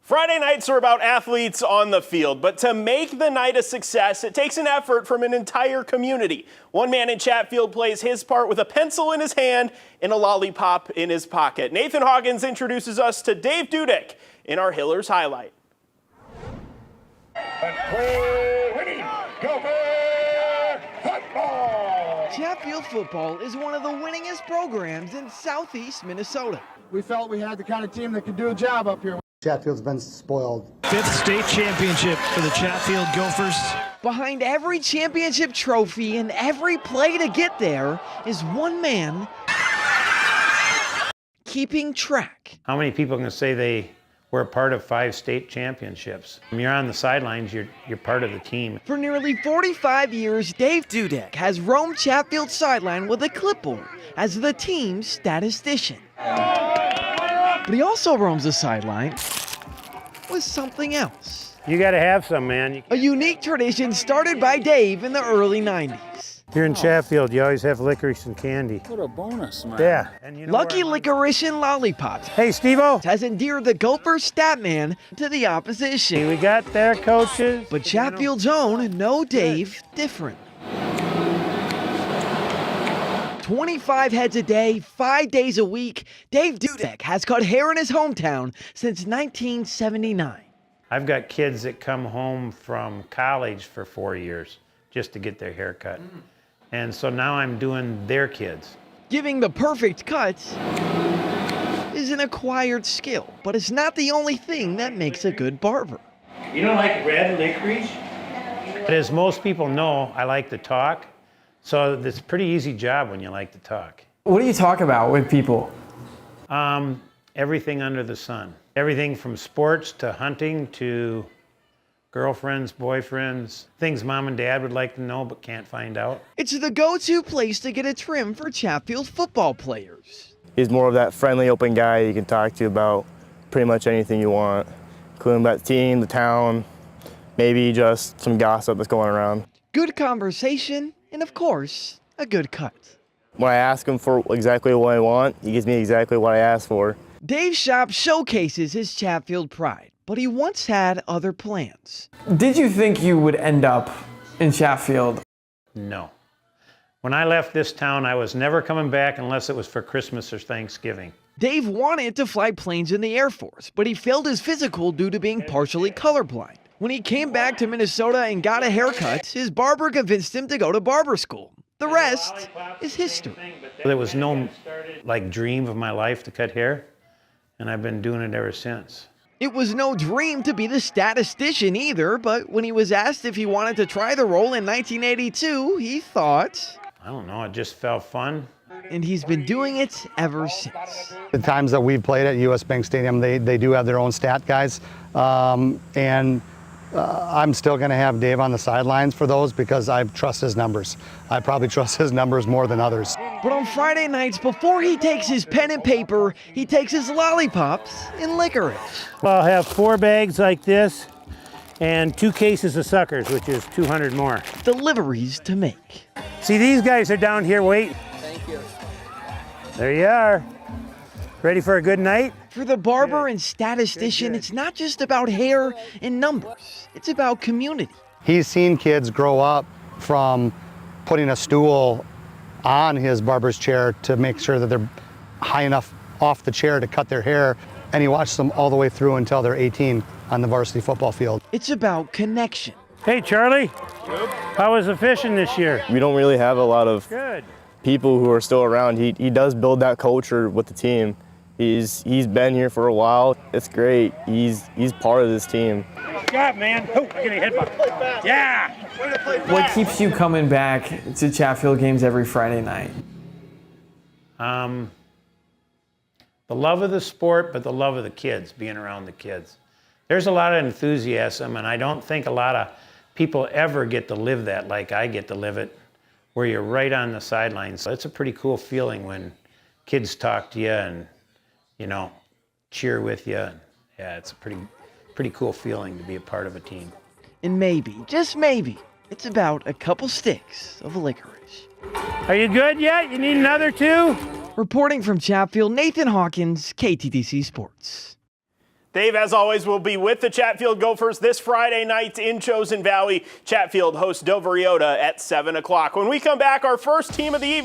Friday nights are about athletes on the field, but to make the night a success, it takes an effort from an entire community. One man in Chatfield plays his part with a pencil in his hand and a lollipop in his pocket. Nathan Hawkins introduces us to Dave Dudek in our Hillers Highlight. Chatfield football is one of the winningest programs in southeast Minnesota. We felt we had the kind of team that could do a job up here. Chatfield's been spoiled. 5th state championship for the Chatfield Gophers. Behind every championship trophy and every play to get there is one man keeping track. How many people can say they were a part of 5 state championships? When you're on the sidelines, you're part of the team. For nearly 45 years, Dave Dudek has roamed Chatfield sideline with a clipboard as the team's statistician. But he also roams the sideline with something else. You got to have some, man. A unique tradition started by Dave in the early 90s. Here in Chatfield, you always have licorice and candy. What a bonus, man. Yeah. And you know Lucky Licorice and lollipops Hey, Steve-O. has endeared the Gopher stat man to the opposition. We got their coaches. But Chatfield's own know Dave different. 25 heads a day, 5 days a week, Dave Dudek has cut hair in his hometown since 1979. I've got kids that come home from college for 4 years just to get their hair cut. And so now I'm doing their kids. Giving the perfect cut is an acquired skill, but it's not the only thing that makes a good barber. You don't like red licorice? But as most people know, I like to talk. So it's a pretty easy job when you like to talk. What do you talk about with people? Everything under the sun. Everything from sports to hunting to girlfriends, boyfriends, things mom and dad would like to know but can't find out. It's the go-to place to get a trim for Chatfield football players. He's more of that friendly, open guy you can talk to about pretty much anything you want, including about the team, the town, maybe just some gossip that's going around. Good conversation, and of course, a good cut. When I ask him for exactly what I want, he gives me exactly what I asked for. Dave's shop showcases his Chatfield pride, but he once had other plans. Did you think you would end up in Chatfield? No. When I left this town, I was never coming back unless it was for Christmas or Thanksgiving. Dave wanted to fly planes in the Air Force, but he failed his physical due to being partially colorblind. When he came back to Minnesota and got a haircut, his barber convinced him to go to barber school. The rest is history. There was no dream of my life to cut hair, and I've been doing it ever since. It was no dream to be the statistician either, but when he was asked if he wanted to try the role in 1982, he thought, I don't know, it just felt fun. And he's been doing it ever since. The times that we've played at US Bank Stadium, they do have their own stat guys. I'm still going to have Dave on the sidelines for those because I trust his numbers. I probably trust his numbers more than others. But on Friday nights, before he takes his pen and paper, he takes his lollipops and licorice. Well, I'll have 4 bags like this and 2 cases of suckers, which is 200 more. Deliveries to make. See, these guys are down here waiting. Thank you. There you are. Ready for a good night? For the barber and statistician, it's not just about hair and numbers. It's about community. He's seen kids grow up from putting a stool on his barber's chair to make sure that they're high enough off the chair to cut their hair, and he watched them all the way through until they're 18 on the varsity football field. It's about connection. Hey, Charlie. Good. How was the fishing this year? We don't really have a lot of Good. people who are still around. He does build that culture with the team. He's been here for a while. It's great. He's part of this team. Good job, man. Oh, I'm getting a headbutt. Yeah. What keeps you coming back to Chatfield games every Friday night? The love of the sport, but the love of the kids, being around the kids. There's a lot of enthusiasm, and I don't think a lot of people ever get to live that like I get to live it, where you're right on the sidelines. So it's a pretty cool feeling when kids talk to you and, cheer with you. Yeah, it's a pretty cool feeling to be a part of a team. And maybe, just maybe, it's about a couple sticks of licorice. Are you good yet? You need another 2? Reporting from Chatfield, Nathan Hawkins, KTTC Sports. Dave, as always, will be with the Chatfield Gophers this Friday night in Chosen Valley. Chatfield hosts Dover Iota at 7 o'clock. When we come back, our first team of the evening.